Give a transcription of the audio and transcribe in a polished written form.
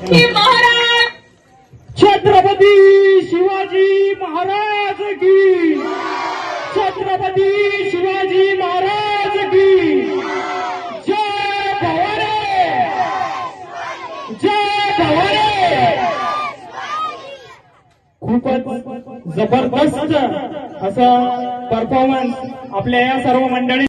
की महाराज छत्रपती शिवाजी महाराज की, छत्रपती शिवाजी महाराज की जय भवानी, जय भवानी. खूपच जबरदस्त असा परफॉर्मन्स आपल्या या सर्व मंडळी